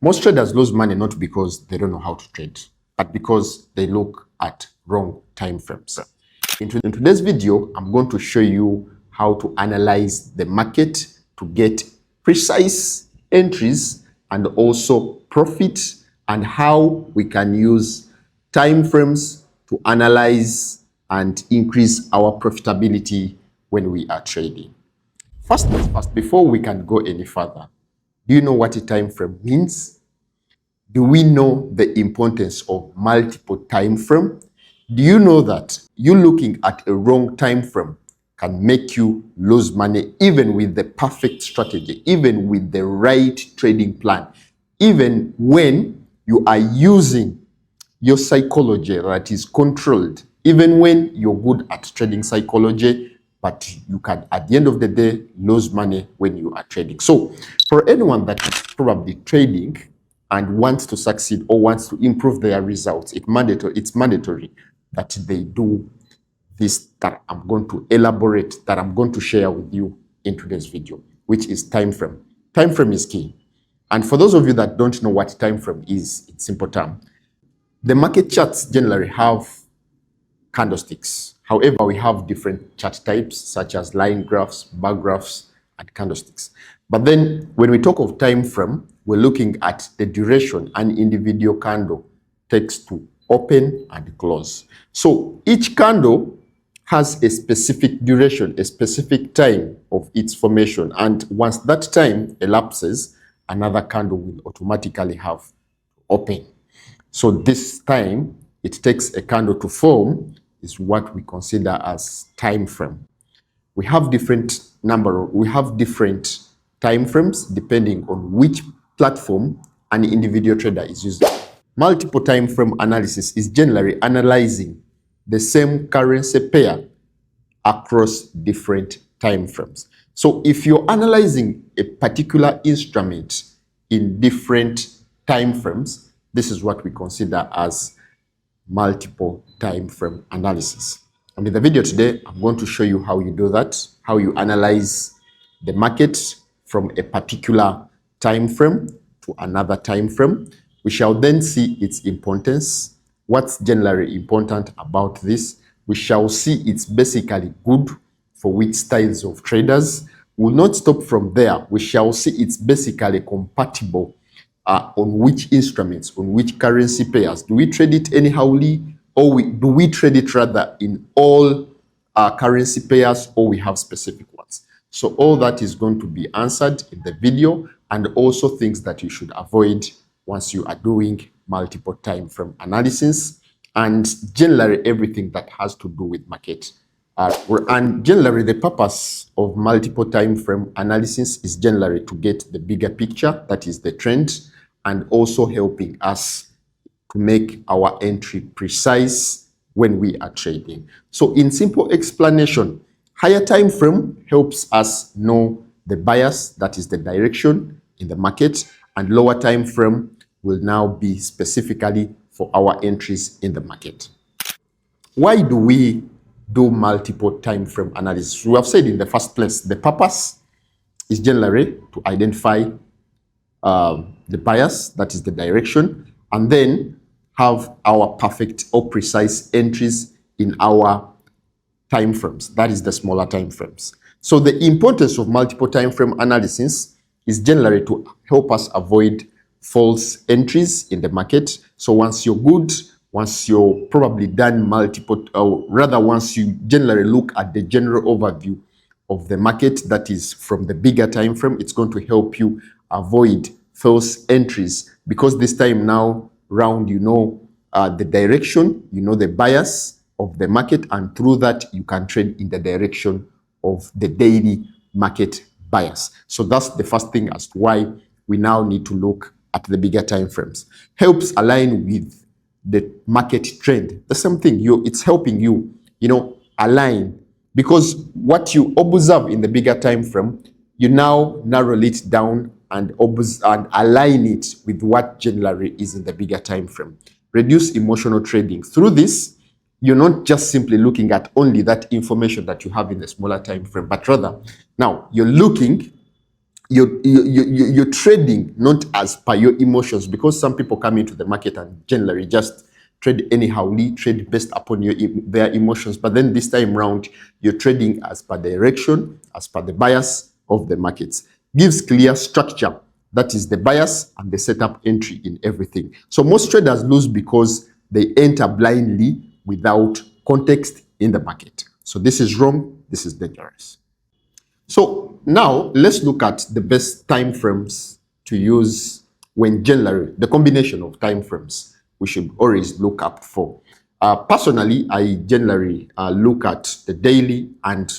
Most traders lose money not because they don't know how to trade, but because they look at wrong time frames. In today's video, I'm going to show you how to analyze the market to get precise entries and also profit, and how we can use time frames to analyze and increase our profitability when we are trading. First things first, before we can go any further, do you know what a time frame means? Do we know the importance of multiple time frame? Do you know that you looking at a wrong time frame can make you lose money even with the perfect strategy, even with the right trading plan, even when you are using your psychology that is controlled, even when you're good at trading psychology, but you can, at the end of the day, lose money when you are trading. So for anyone that is probably trading and wants to succeed or wants to improve their results, it's mandatory that they do this that I'm going to elaborate, that I'm going to share with you in today's video, which is time frame. Time frame is key. And for those of you that don't know what time frame is, in simple terms, the market charts generally have candlesticks. However, we have different chart types such as line graphs, bar graphs, and candlesticks. But then when we talk of time frame, we're looking at the duration an individual candle takes to open and close. So each candle has a specific duration, a specific time of its formation. And once that time elapses, another candle will automatically have to open. So this time it takes a candle to form is what we consider as time frame. We have different time frames depending on which platform an individual trader is using. Multiple time frame analysis is generally analyzing the same currency pair across different time frames. So if you're analyzing a particular instrument in different time frames, this is what we consider as multiple time frame analysis. And in the video today, I'm going to show you how you do that, how you analyze the market from a particular time frame to another time frame. We shall then see its importance, what's generally important about this. We shall see it's basically good for which styles of traders. We'll not stop from there. We shall see it's basically compatible on which instruments, on which currency pairs. Do we trade it anyhowly, or do we trade it rather in all currency pairs, or we have specific ones? So all that is going to be answered in the video, and also things that you should avoid once you are doing multiple time frame analysis, and generally everything that has to do with market. And generally the purpose of multiple time frame analysis is generally to get the bigger picture, that is the trend, and also helping us to make our entry precise when we are trading. So in simple explanation, higher time frame helps us know the bias, that is the direction in the market, and lower time frame will now be specifically for our entries in the market. Why do we do multiple time frame analysis? We have said in the first place, the purpose is generally to identify the bias, that is the direction, and then have our perfect or precise entries in our time frames, that is the smaller time frames. So the importance of multiple time frame analysis is generally to help us avoid false entries in the market. So once you're good, once you're probably done multiple, or rather once you generally look at the general overview of the market, that is from the bigger time frame, it's going to help you avoid false entries, because this time now round, you know the direction, you know the bias of the market, and through that you can trade in the direction of the daily market bias. So that's the first thing as to why we now need to look at the bigger time frames. Helps align with the market trend. The same thing, it's helping you, align, because what you observe in the bigger time frame, you now narrow it down and align it with what generally is in the bigger time frame. Reduce emotional trading. Through this, you're not just simply looking at only that information that you have in the smaller time frame, but rather now you're looking you're trading not as per your emotions, because some people come into the market and generally just trade anyhowly, trade based upon their emotions. But then this time round, you're trading as per direction, as per the bias of the markets. Gives clear structure. That is the bias and the setup entry in everything. So most traders lose because they enter blindly without context in the market. So this is wrong. This is dangerous. So now let's look at the best time frames to use when generally the combination of time frames we should always look up for. Personally, I generally look at the daily and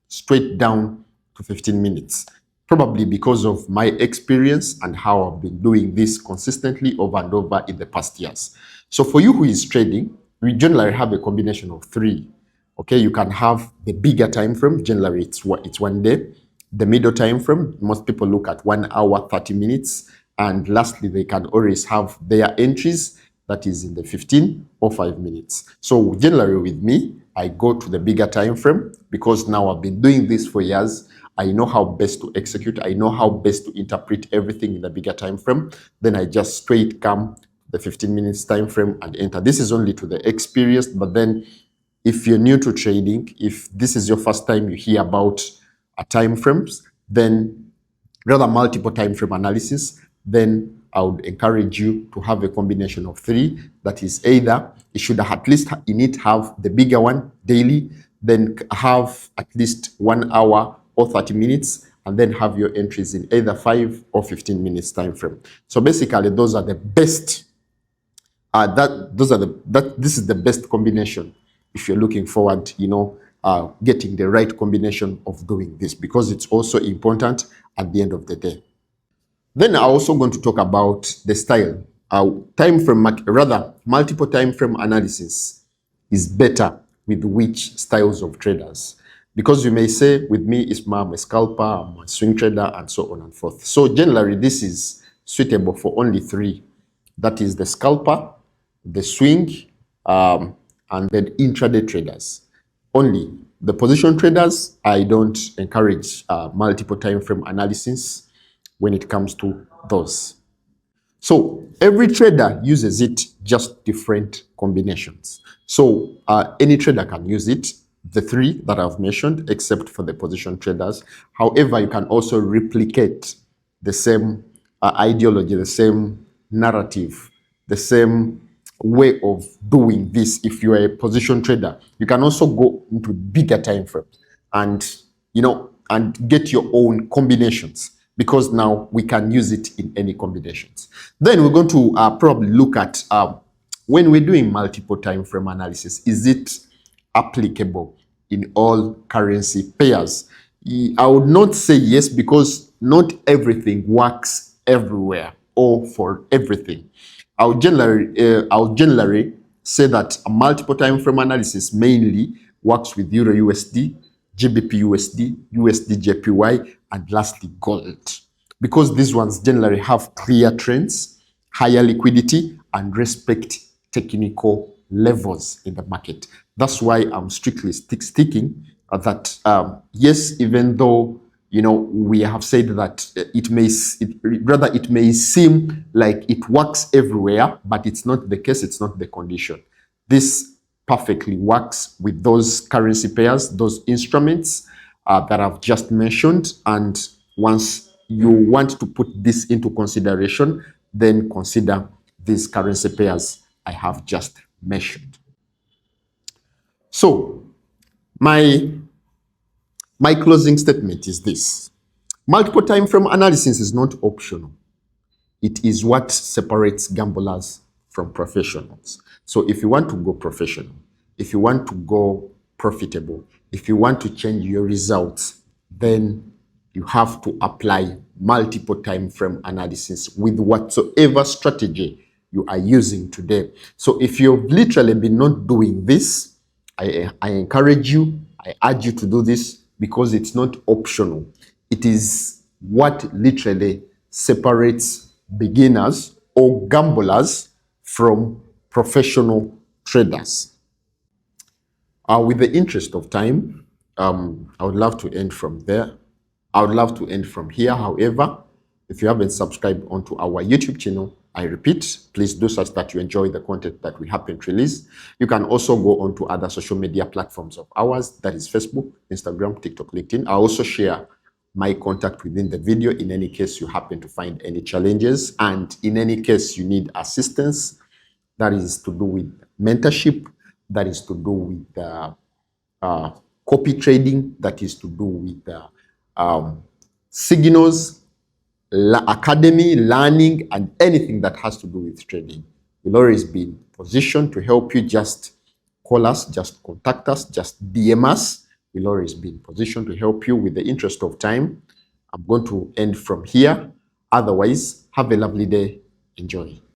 straight down to 15 minutes, probably because of my experience and how I've been doing this consistently over and over in the past years. So for you who is trading, we generally have a combination of three. Okay, you can have the bigger time frame. Generally, it's 1 day. The middle time frame, most people look at 1 hour, 30 minutes. And lastly, they can always have their entries that is in the 15 or 5 minutes. So generally with me, I go to the bigger time frame because now I've been doing this for years. I know how best to execute. I know how best to interpret everything in the bigger time frame. Then I just straight come the 15 minutes time frame and enter. This is only to the experienced, but then if you're new to trading, if this is your first time you hear about time frames, then rather multiple time frame analysis, then I would encourage you to have a combination of three. That is either you should at least in it have the bigger one daily, then have at least 1 hour or 30 minutes, and then have your entries in either 5 or 15 minutes time frame. So basically, those are the best. This is the best combination if you're looking forward, getting the right combination of doing this, because it's also important at the end of the day. Then I'm also going to talk about the style. Multiple time frame analysis is better with which styles of traders. Because you may say, with me, I'm a scalper, I'm a swing trader, and so on and forth. So generally, this is suitable for only three. That is the scalper, the swing, and then intraday traders. Only the position traders, I don't encourage multiple time frame analysis when it comes to those. So every trader uses it, just different combinations. So any trader can use it, the three that I've mentioned, except for the position traders. However, you can also replicate the same ideology, the same narrative, the same way of doing this. If you are a position trader, you can also go into bigger time frames and and get your own combinations, because now we can use it in any combinations. Then we're going to probably look at when we're doing multiple time frame analysis, is it applicable in all currency pairs? I would not say yes, because not everything works everywhere or for everything. I would generally say that a multiple time frame analysis mainly works with Euro USD, GBP USD, USD JPY, and lastly gold, because these ones generally have clear trends, higher liquidity, and respect technical levels in the market. That's why I'm strictly sticking that yes, even though we have said that it may seem like it works everywhere, but it's not the case, it's not the condition. This perfectly works with those currency pairs, those instruments that I've just mentioned. And once you want to put this into consideration, then consider these currency pairs I have just mentioned. So my closing statement is this: multiple time frame analysis is not optional. It is what separates gamblers from professionals. So if you want to go professional, if you want to go profitable, if you want to change your results, then you have to apply multiple time frame analysis with whatsoever strategy you are using today. So if you've literally been not doing this, I encourage you, I urge you to do this, because it's not optional. It is what literally separates beginners or gamblers from professional traders. With the interest of time, I would love to end from there. I would love to end from here. However, if you haven't subscribed onto our YouTube channel, I repeat, please do such that you enjoy the content that we happen to release. You can also go on to other social media platforms of ours, that is Facebook, Instagram, TikTok, LinkedIn. I also share my contact within the video in any case you happen to find any challenges, and in any case you need assistance that is to do with mentorship, that is to do with copy trading, that is to do with signals, academy, learning, and anything that has to do with trading. We'll always be in position to help you. Just call us, just contact us, just DM us. We'll always be in position to help you with the interest of time. I'm going to end from here. Otherwise, have a lovely day. Enjoy.